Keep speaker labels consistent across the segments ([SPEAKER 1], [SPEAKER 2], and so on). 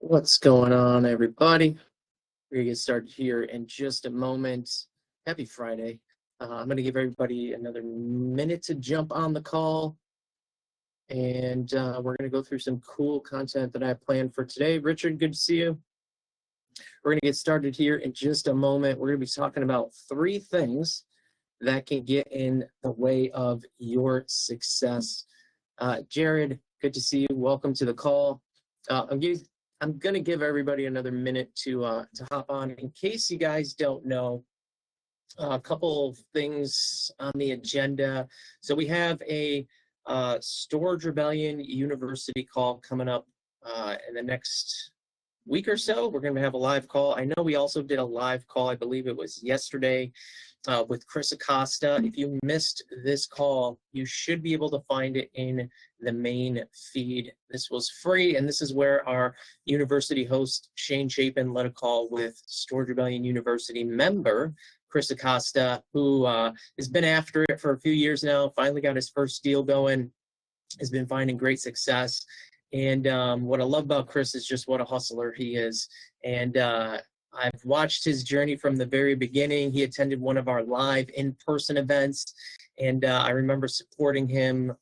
[SPEAKER 1] What's going on, everybody? We're gonna get started here in just a moment. Happy Friday. I'm gonna give everybody another minute to jump on the call, and we're gonna go through some cool content that I have planned for today. Richard, good to see you. We're gonna get started here in just a moment. We're gonna be talking about three things that can get in the way of your success. Jared, good to see you. Welcome to the call. I'm going to give everybody another minute to hop on. In case you guys don't know, a couple of things on the agenda. So we have a Storage Rebellion University call coming up in the next week or so. We're going to have a live call. I know we also did a live call, I believe it was yesterday, with Chris Acosta. If you missed this call, you should be able to find it in the main feed. This was free, and this is where our university host, Shane Chapin, led a call with Storage Rebellion University member, Chris Acosta, who has been after it for a few years now, finally got his first deal going, has been finding great success. And what I love about Chris is just what a hustler he is. And I've watched his journey from the very beginning. He attended one of our live in-person events, and I remember supporting him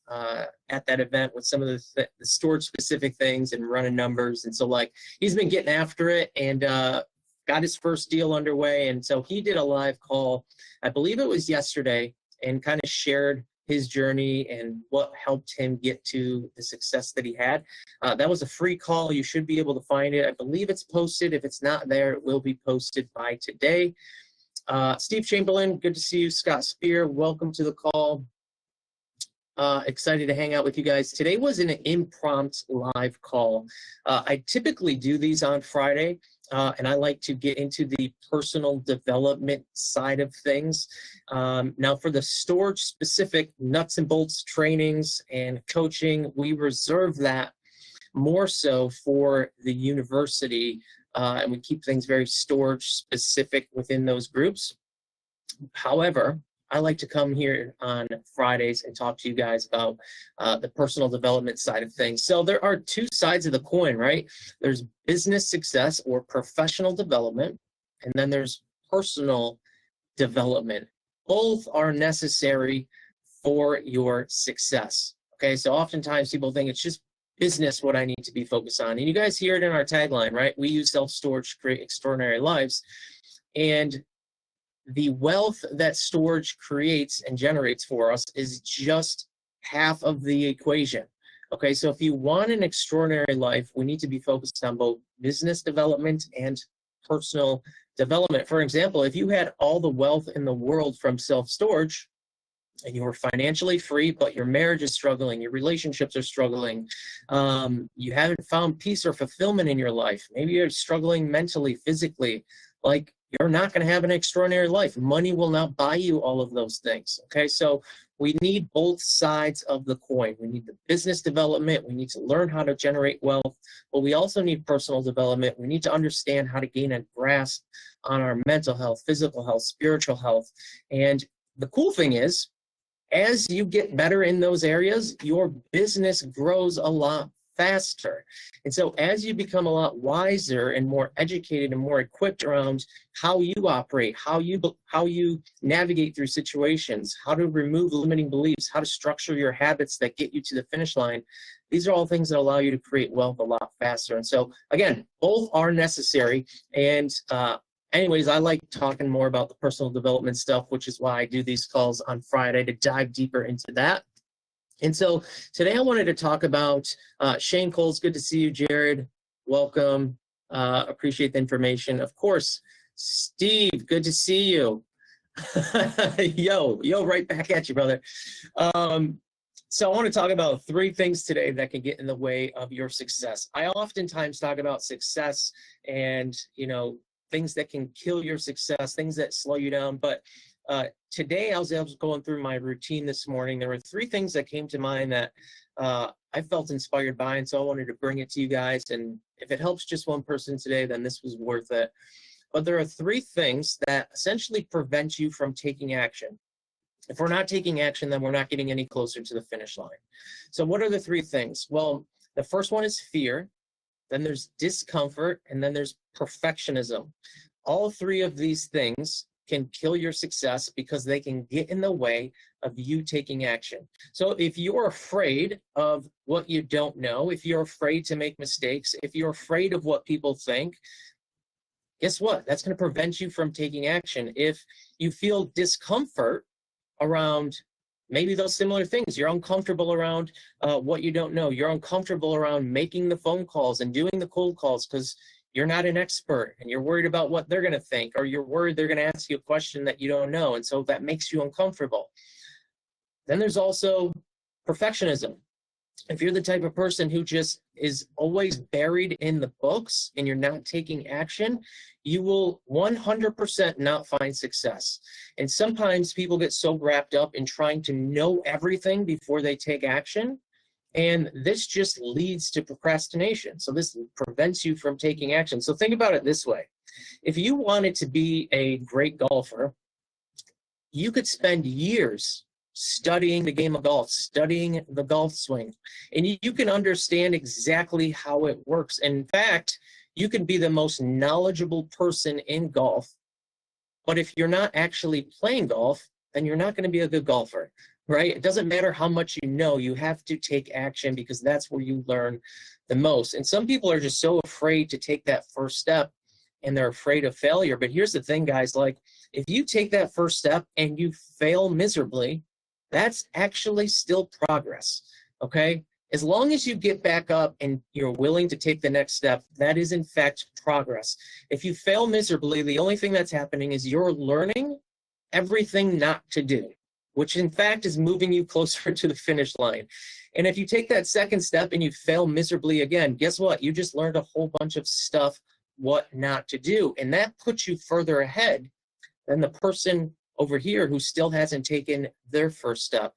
[SPEAKER 1] at that event with some of the storage-specific things and running numbers. And so, like, he's been getting after it and got his first deal underway. And so he did a live call, I believe it was yesterday, and kind of shared his journey and what helped him get to the success that he had. That was a free call. You should be able to find it. I believe it's posted. If it's not there, it will be posted by today. Steve Chamberlain, good to see you. Scott Spear, welcome to the call. Excited to hang out with you guys. Today was an impromptu live call. I typically do these on Friday, and I like to get into the personal development side of things. Now, for the storage specific nuts and bolts trainings and coaching, we reserve that more so for the university, and we keep things very storage specific within those groups. However, I like to come here on Fridays and talk to you guys about the personal development side of things. So there are two sides of the coin, right? There's business success or professional development, and then there's personal development. Both are necessary for your success. Okay, so oftentimes people think it's just business what I need to be focused on. And you guys hear it in our tagline, right? We use self-storage to create extraordinary lives. And the wealth that storage creates and generates for us is just half of the equation. Okay, so if you want an extraordinary life, we need to be focused on both business development and personal development. For example, if you had all the wealth in the world from self-storage and you were financially free, but your marriage is struggling, your relationships are struggling, you haven't found peace or fulfillment in your life, maybe you're struggling mentally, physically, like, you're not going to have an extraordinary life. Money will not buy you all of those things. Okay, so we need both sides of the coin. We need the business development. We need to learn how to generate wealth, but we also need personal development. We need to understand how to gain a grasp on our mental health, physical health, spiritual health. And the cool thing is, as you get better in those areas, your business grows a lot faster. And so as you become a lot wiser and more educated and more equipped around how you operate, how you navigate through situations, how to remove limiting beliefs, how to structure your habits that get you to the finish line, these are all things that allow you to create wealth a lot faster. And so again, both are necessary. And anyways, I like talking more about the personal development stuff, which is why I do these calls on Friday to dive deeper into that. And so today I wanted to talk about Shane Coles. Good to see you, Jared. Welcome. Appreciate the information. Of course, Steve, good to see you. Yo, right back at you, brother. So I want to talk about three things today that can get in the way of your success. I oftentimes talk about success and, things that can kill your success, things that slow you down. But today, I was going through my routine this morning. There were three things that came to mind that I felt inspired by, and so I wanted to bring it to you guys. And if it helps just one person today, then this was worth it. But there are three things that essentially prevent you from taking action. If we're not taking action, then we're not getting any closer to the finish line. So what are the three things? Well, the first one is fear. then there's discomfort, and then there's perfectionism. All three of these things can kill your success because they can get in the way of you taking action. So if you're afraid of what you don't know, if you're afraid to make mistakes, if you're afraid of what people think, guess what? That's going to prevent you from taking action. If you feel discomfort around maybe those similar things, you're uncomfortable around what you don't know, you're uncomfortable around making the phone calls and doing the cold calls because you're not an expert and you're worried about what they're going to think, or you're worried they're going to ask you a question that you don't know, and so that makes you uncomfortable. Then there's also perfectionism. If you're the type of person who just is always buried in the books and you're not taking action, you will 100% not find success. And sometimes people get so wrapped up in trying to know everything before they take action, and this just leads to procrastination. So this prevents you from taking action. So think about it this way. If you wanted to be a great golfer, you could spend years studying the game of golf, studying the golf swing, and you can understand exactly how it works. In fact, you can be the most knowledgeable person in golf, but if you're not actually playing golf, then you're not going to be a good golfer, right? It doesn't matter how much you know, you have to take action because that's where you learn the most. And some people are just so afraid to take that first step and they're afraid of failure. But here's the thing, guys, like if you take that first step and you fail miserably, that's actually still progress, okay? As long as you get back up and you're willing to take the next step, that is in fact progress. If you fail miserably, the only thing that's happening is you're learning everything not to do, which in fact is moving you closer to the finish line. And if you take that second step and you fail miserably again, guess what? You just learned a whole bunch of stuff what not to do. And that puts you further ahead than the person over here who still hasn't taken their first step.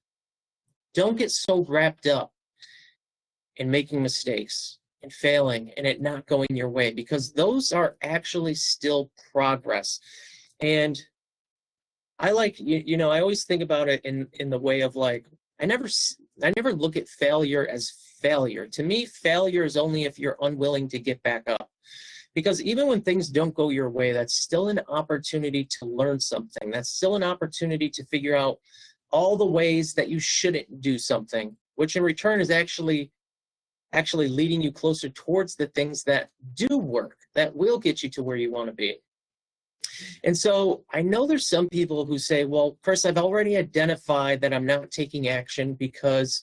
[SPEAKER 1] Don't get so wrapped up in making mistakes and failing and it not going your way, because those are actually still progress. And I like, I always think about it in the way of like, I never look at failure as failure. To me, failure is only if you're unwilling to get back up. Because even when things don't go your way, that's still an opportunity to learn something. That's still an opportunity to figure out all the ways that you shouldn't do something, which in return is actually leading you closer towards the things that do work, that will get you to where you want to be. And so I know there's some people who say, well, Chris, I've already identified that I'm not taking action because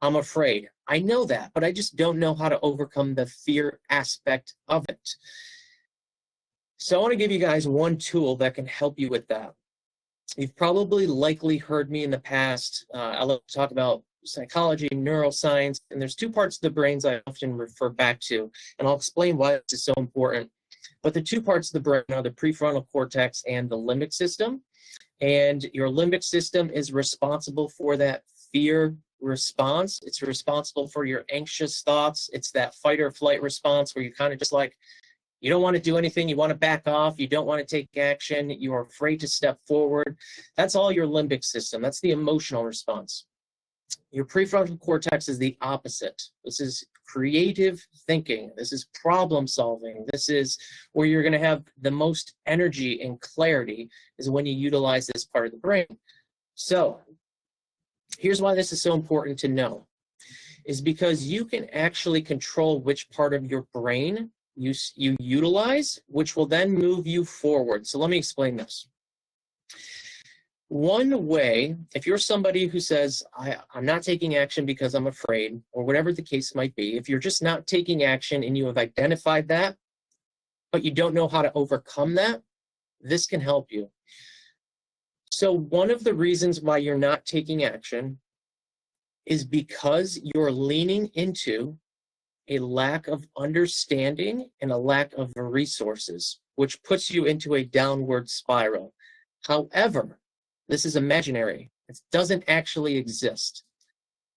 [SPEAKER 1] I'm afraid. I know that, but I just don't know how to overcome the fear aspect of it. So I want to give you guys one tool that can help you with that. You've probably likely heard me in the past. I love to talk about psychology, neuroscience, and there's two parts of the brains I often refer back to, and I'll explain why this is so important. But the two parts of the brain are the prefrontal cortex and the limbic system. And your limbic system is responsible for that fear response. It's responsible for your anxious thoughts. It's that fight or flight response where you kind of just like, you don't want to do anything. You want to back off. You don't want to take action. You're afraid to step forward. That's all your limbic system. That's the emotional response. Your prefrontal cortex is the opposite. This is creative thinking. This is problem solving. This is where you're going to have the most energy and clarity, is when you utilize this part of the brain. So here's why this is so important to know, is because you can actually control which part of your brain you utilize, which will then move you forward. So let me explain this. One way, if you're somebody who says, I'm not taking action because I'm afraid, or whatever the case might be, if you're just not taking action and you have identified that, but you don't know how to overcome that, this can help you. So one of the reasons why you're not taking action is because you're leaning into a lack of understanding and a lack of resources, which puts you into a downward spiral. However, this is imaginary. It doesn't actually exist.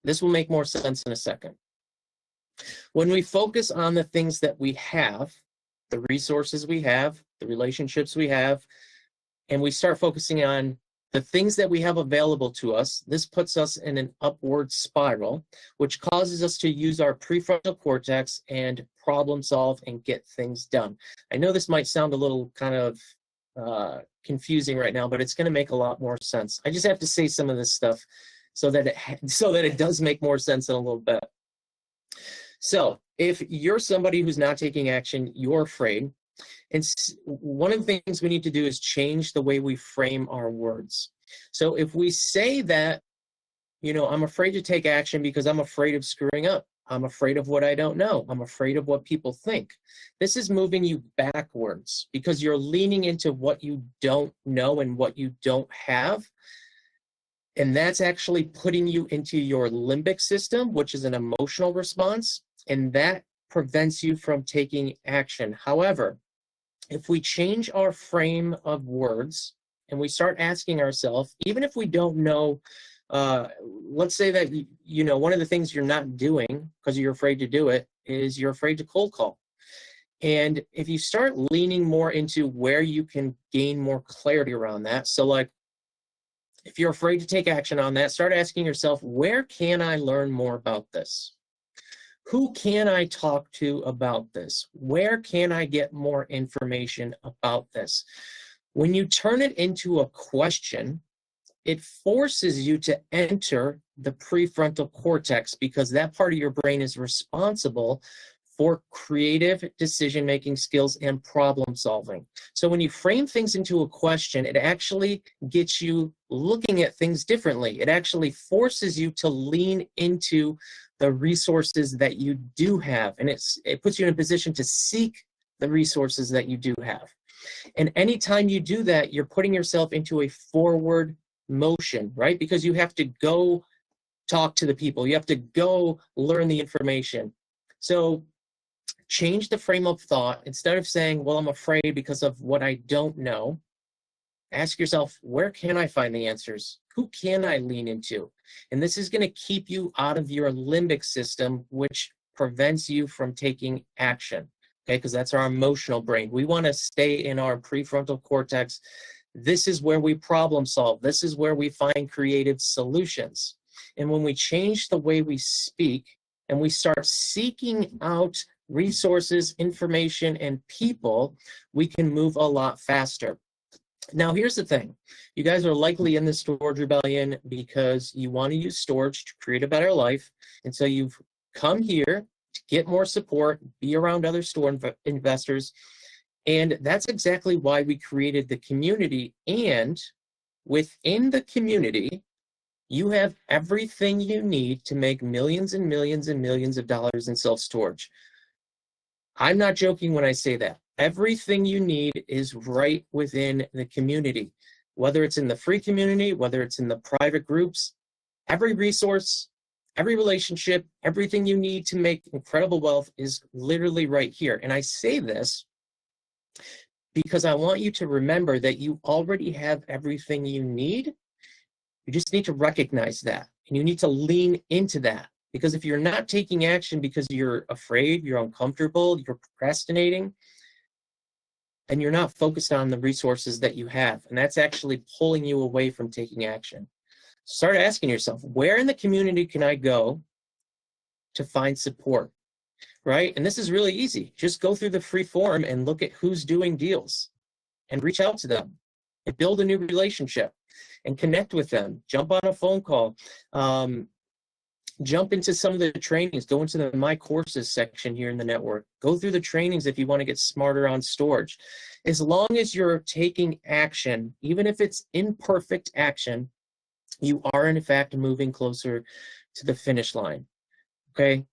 [SPEAKER 1] This will make more sense in a second. When we focus on the things that we have, the resources we have, the relationships we have, and we start focusing on the things that we have available to us, this puts us in an upward spiral, which causes us to use our prefrontal cortex and problem solve, and get things done. I know this might sound a little kind of confusing right now, but it's going to make a lot more sense. I just have to say some of this stuff so that it does make more sense in a little bit. So if you're somebody who's not taking action, you're afraid. And one of the things we need to do is change the way we frame our words. So if we say that, I'm afraid to take action because I'm afraid of screwing up. I'm afraid of what I don't know. I'm afraid of what people think. This is moving you backwards because you're leaning into what you don't know and what you don't have. And that's actually putting you into your limbic system, which is an emotional response, and that prevents you from taking action. However, if we change our frame of words and we start asking ourselves, even if we don't know, let's say that, one of the things you're not doing because you're afraid to do it is you're afraid to cold call. And if you start leaning more into where you can gain more clarity around that, so like if you're afraid to take action on that, start asking yourself, where can I learn more about this? Who can I talk to about this? Where can I get more information about this? When you turn it into a question, it forces you to enter the prefrontal cortex because that part of your brain is responsible for creative decision-making skills and problem solving. So when you frame things into a question, it actually gets you looking at things differently. It actually forces you to lean into the resources that you do have, and it puts you in a position to seek the resources that you do have. And anytime you do that, you're putting yourself into a forward motion, right? Because you have to go talk to the people. You have to go learn the information. So change the frame of thought. Instead of saying, well, I'm afraid because of what I don't know, ask yourself, where can I find the answers? Who can I lean into? And this is going to keep you out of your limbic system, which prevents you from taking action, okay? Because that's our emotional brain. We want to stay in our prefrontal cortex. This is where we problem solve. This is where we find creative solutions. And when we change the way we speak and we start seeking out resources, information, and people, we can move a lot faster. Now, here's the thing. You guys are likely in the storage rebellion because you want to use storage to create a better life. And so you've come here to get more support, be around other store investors. And that's exactly why we created the community. And within the community, you have everything you need to make millions and millions and millions of dollars in self-storage. I'm not joking when I say that. Everything you need is right within the community, whether it's in the free community, whether it's in the private groups, every resource, every relationship, everything you need to make incredible wealth is literally right here. And I say this because I want you to remember that you already have everything you need. You just need to recognize that, and you need to lean into that. Because if you're not taking action because you're afraid, you're uncomfortable, you're procrastinating, and you're not focused on the resources that you have, and that's actually pulling you away from taking action. Start asking yourself, where in the community can I go to find support, right? And this is really easy. Just go through the free forum and look at who's doing deals and reach out to them and build a new relationship and connect with them. Jump on a phone call. Jump into some of the trainings. Go into the My Courses section here in the network. Go through the trainings if you want to get smarter on storage. As long as you're taking action, even if it's imperfect action, you are in fact moving closer to the finish line, okay?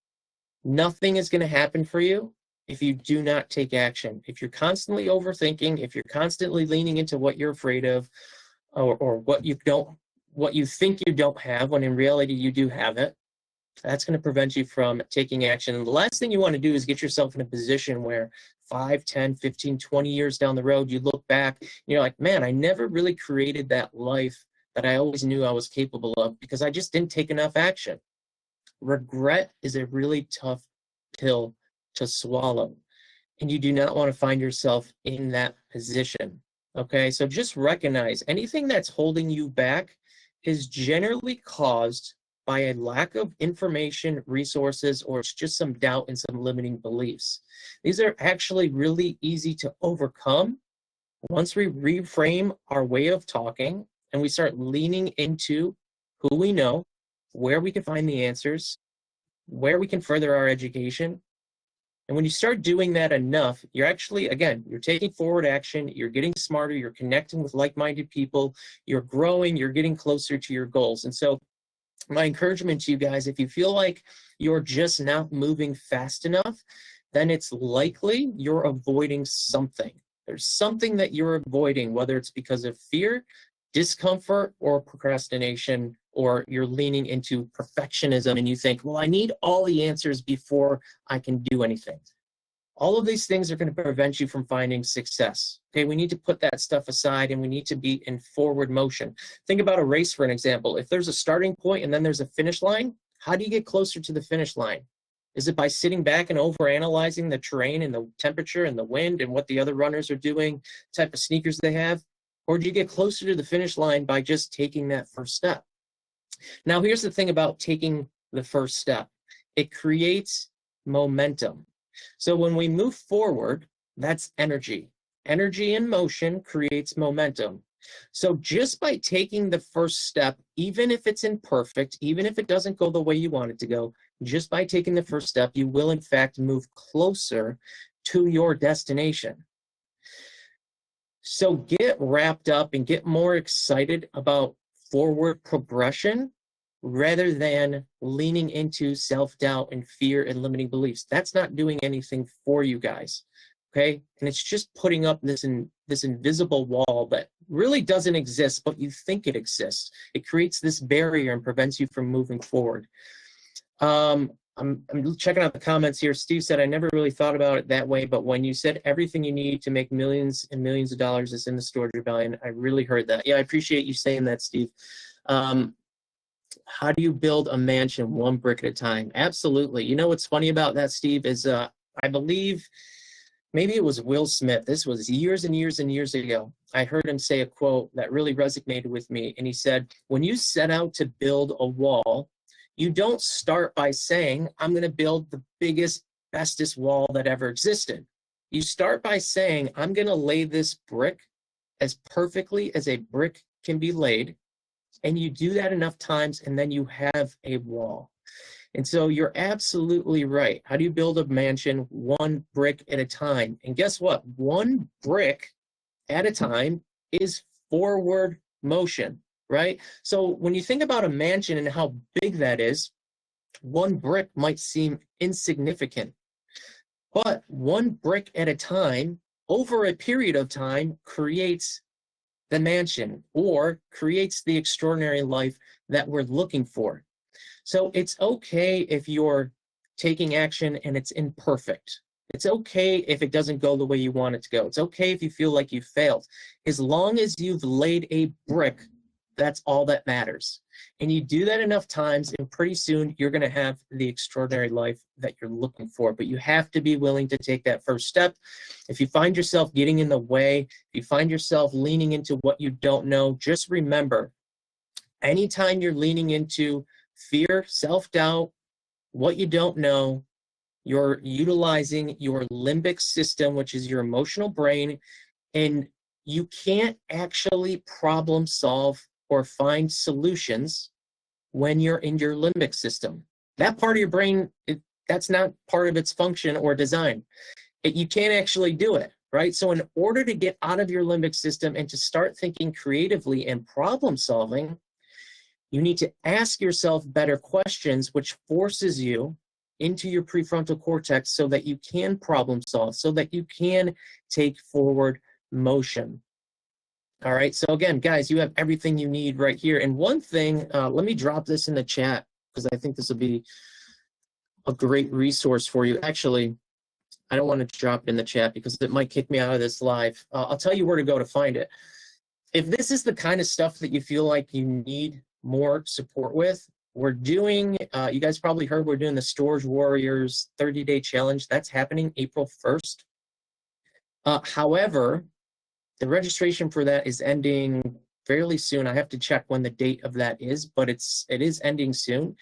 [SPEAKER 1] Nothing is going to happen for you if you do not take action. If you're constantly overthinking, if you're constantly leaning into what you're afraid of, or what you think you don't have, when in reality you do have it, that's going to prevent you from taking action. And the last thing you want to do is get yourself in a position where 5, 10, 15, 20 years down the road, you look back, and you're like, man, I never really created that life that I always knew I was capable of because I just didn't take enough action. Regret is a really tough pill to swallow, and you do not want to find yourself in that position. Okay, so just recognize anything that's holding you back is generally caused by a lack of information, resources, or it's just some doubt and some limiting beliefs. These are actually really easy to overcome once we reframe our way of talking and we start leaning into who we know, where we can find the answers, where we can further our education. And when you start doing that enough, you're actually, again, you're taking forward action, you're getting smarter, you're connecting with like-minded people, you're growing, you're getting closer to your goals. And so my encouragement to you guys, if you feel like you're just not moving fast enough, then it's likely you're avoiding something. There's something that you're avoiding, whether it's because of fear, discomfort, or procrastination, or you're leaning into perfectionism and you think, well, I need all the answers before I can do anything. All of these things are going to prevent you from finding success. Okay, we need to put that stuff aside and we need to be in forward motion. Think about a race, for an example. If there's a starting point and then there's a finish line, how do you get closer to the finish line? Is it by sitting back and overanalyzing the terrain and the temperature and the wind and what the other runners are doing, type of sneakers they have? Or do you get closer to the finish line by just taking that first step? Now, here's the thing about taking the first step. It creates momentum. So when we move forward, that's energy. Energy in motion creates momentum. So just by taking the first step, even if it's imperfect, even if it doesn't go the way you want it to go, just by taking the first step, you will in fact move closer to your destination. So get wrapped up and get more excited about forward progression rather than leaning into self-doubt and fear and limiting beliefs. That's not doing anything for you guys, okay? And it's just putting up this invisible wall that really doesn't exist, but you think it exists. It creates this barrier and prevents you from moving forward. I'm checking out the comments here. Steve said, I never really thought about it that way, but when you said everything you need to make millions and millions of dollars is in the Storage Rebellion, I really heard that. Yeah, I appreciate you saying that, Steve. How do you build a mansion one brick at a time? Absolutely. You know what's funny about that, Steve, is I believe maybe it was Will Smith. This was years and years and years ago. I heard him say a quote that really resonated with me. And he said, when you set out to build a wall, you don't start by saying, I'm going to build the biggest, bestest wall that ever existed. You start by saying, I'm going to lay this brick as perfectly as a brick can be laid. And you do that enough times, and then you have a wall. And so you're absolutely right. How do you build a mansion one brick at a time? And guess what? One brick at a time is forward motion, right? So when you think about a mansion and how big that is, one brick might seem insignificant. But one brick at a time, over a period of time, creates the mansion or creates the extraordinary life that we're looking for. So it's okay if you're taking action and it's imperfect. It's okay if it doesn't go the way you want it to go. It's okay if you feel like you failed. As long as you've laid a brick, that's all that matters. And you do that enough times, and pretty soon you're going to have the extraordinary life that you're looking for. But you have to be willing to take that first step. If you find yourself getting in the way, if you find yourself leaning into what you don't know, just remember, anytime you're leaning into fear, self-doubt, what you don't know, you're utilizing your limbic system, which is your emotional brain, and you can't actually problem solve or find solutions when you're in your limbic system. That part of your brain, that's not part of its function or design. You can't actually do it, right? So in order to get out of your limbic system and to start thinking creatively and problem solving, you need to ask yourself better questions, which forces you into your prefrontal cortex so that you can problem solve, so that you can take forward motion. All right, so again, guys, you have everything you need right here. And one thing, let me drop this in the chat because I think this will be a great resource for you. Actually, I don't want to drop it in the chat because it might kick me out of this live. I'll tell you where to go to find it. If this is the kind of stuff that you feel like you need more support with, we're doing, you guys probably heard we're doing the Storage Warriors 30-day challenge. That's happening April 1st. However, the registration for that is ending fairly soon. I have to check when the date of that is, but it is ending soon.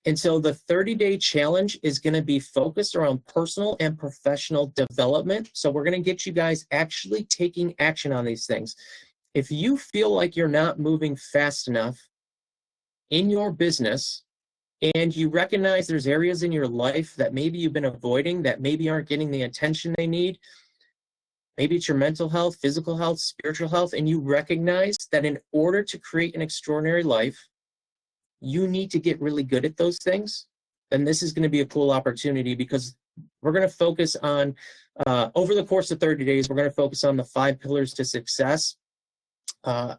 [SPEAKER 1] And so the 30-day challenge is going to be focused around personal and professional development. So we're going to get you guys actually taking action on these things. If you feel like you're not moving fast enough in your business, and you recognize there's areas in your life that maybe you've been avoiding, that maybe aren't getting the attention they need, maybe it's your mental health, physical health, spiritual health, and you recognize that in order to create an extraordinary life, you need to get really good at those things, then this is going to be a cool opportunity, because we're going to focus on, over the course of 30 days, we're going to focus on the 5 pillars to success: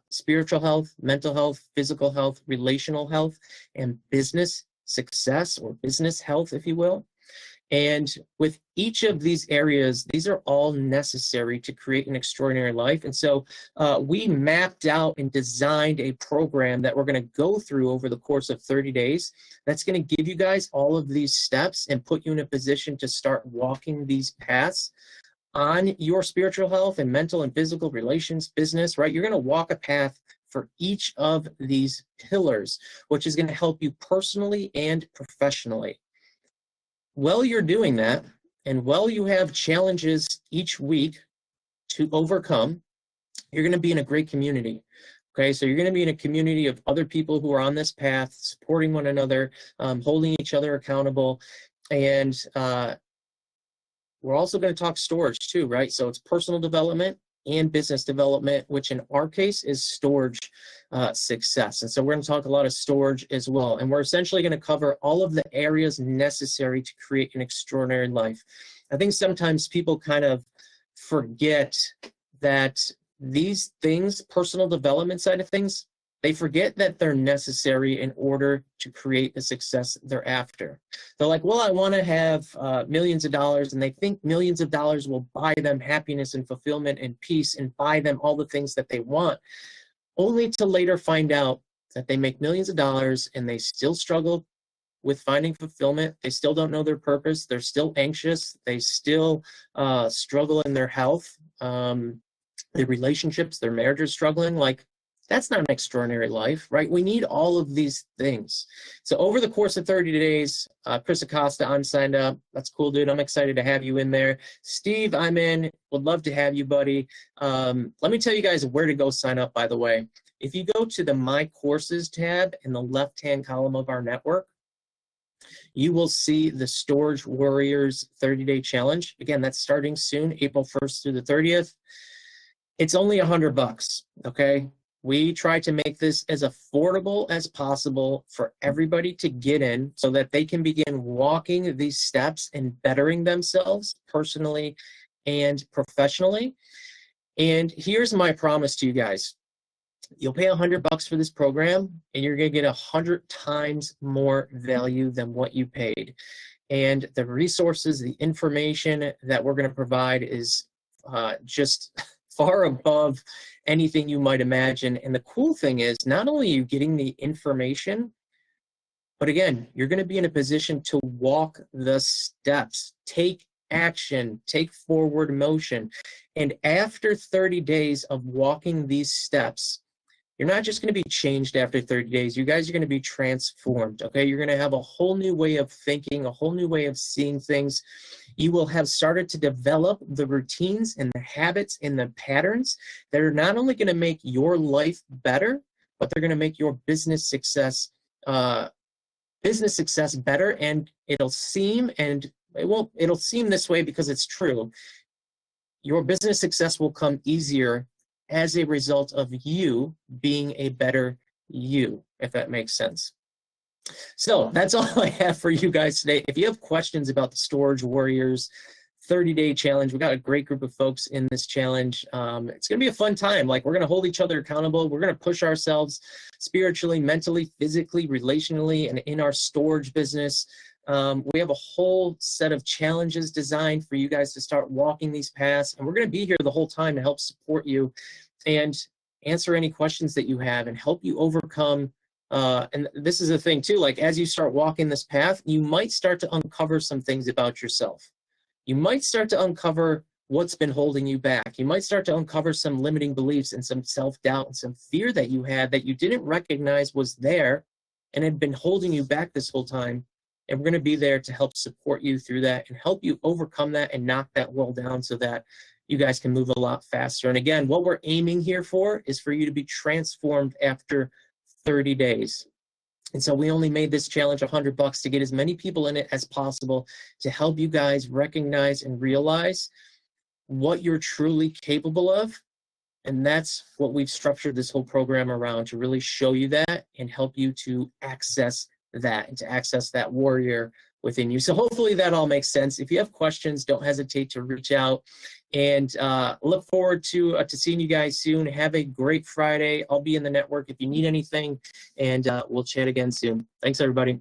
[SPEAKER 1] spiritual health, mental health, physical health, relational health, and business success, or business health, if you will. And with each of these areas, these are all necessary to create an extraordinary life. And so we mapped out and designed a program that we're going to go through over the course of 30 days. That's going to give you guys all of these steps and put you in a position to start walking these paths on your spiritual health and mental and physical, relations, business, right? You're going to walk a path for each of these pillars, which is going to help you personally and professionally. While you're doing that, and while you have challenges each week to overcome, you're going to be in a great community. Okay, so you're going to be in a community of other people who are on this path, supporting one another, holding each other accountable. And we're also going to talk storage too, right? So it's personal development and business development, which in our case is storage success. And so we're going to talk a lot of storage as well. And we're essentially going to cover all of the areas necessary to create an extraordinary life. I think sometimes people kind of forget that these things, personal development side of things, they forget that they're necessary in order to create the success they're after. They're like, well, I want to have millions of dollars, and they think millions of dollars will buy them happiness and fulfillment and peace and buy them all the things that they want, only to later find out that they make millions of dollars and they still struggle with finding fulfillment. They still don't know their purpose. They're still anxious. They still struggle in their health, their relationships, their marriage is struggling. Like, that's not an extraordinary life, right? We need all of these things. So over the course of 30 days, Chris Acosta, I'm signed up. That's cool, dude. I'm excited to have you in there. Steve, I'm in. Would love to have you, buddy. Let me tell you guys where to go sign up, by the way. If you go to the My Courses tab in the left-hand column of our network, you will see the Storage Warriors 30-day challenge. Again, that's starting soon, April 1st through the 30th. It's only $100, okay? We try to make this as affordable as possible for everybody to get in, so that they can begin walking these steps and bettering themselves personally and professionally. And here's my promise to you guys. You'll pay $100 for this program, and you're going to get 100 times more value than what you paid. And the resources, the information that we're going to provide is just far above anything you might imagine. And the cool thing is, not only are you getting the information, but again, you're going to be in a position to walk the steps, take action, take forward motion. And after 30 days of walking these steps, you're not just going to be changed after 30 days. You guys are going to be transformed, okay? You're going to have a whole new way of thinking, a whole new way of seeing things. You will have started to develop the routines and the habits and the patterns that are not only going to make your life better, but they're going to make your business success better. And it'll seem, and it'll seem this way because it's true, your business success will come easier as a result of you being a better you, if that makes sense. So that's all I have for you guys today. If you have questions about the Storage Warriors 30-day challenge, we got a great group of folks in this challenge. It's going to be a fun time. Like, we're going to hold each other accountable. We're going to push ourselves spiritually, mentally, physically, relationally, and in our storage business. We have a whole set of challenges designed for you guys to start walking these paths, and we're going to be here the whole time to help support you and answer any questions that you have and help you overcome. And this is the thing too, like, as you start walking this path, you might start to uncover some things about yourself. You might start to uncover what's been holding you back. You might start to uncover some limiting beliefs and some self-doubt and some fear that you had that you didn't recognize was there and had been holding you back this whole time. And we're going to be there to help support you through that and help you overcome that and knock that wall down so that you guys can move a lot faster. And again, what we're aiming here for is for you to be transformed after 30 days. And so we only made this challenge $100 to get as many people in it as possible to help you guys recognize and realize what you're truly capable of. And that's what we've structured this whole program around, to really show you that and help you to access that and to access that warrior within you. So hopefully that all makes sense. If you have questions, don't hesitate to reach out, and look forward to seeing you guys soon. Have a great Friday. I'll be in the network if you need anything, and we'll chat again soon. Thanks, everybody.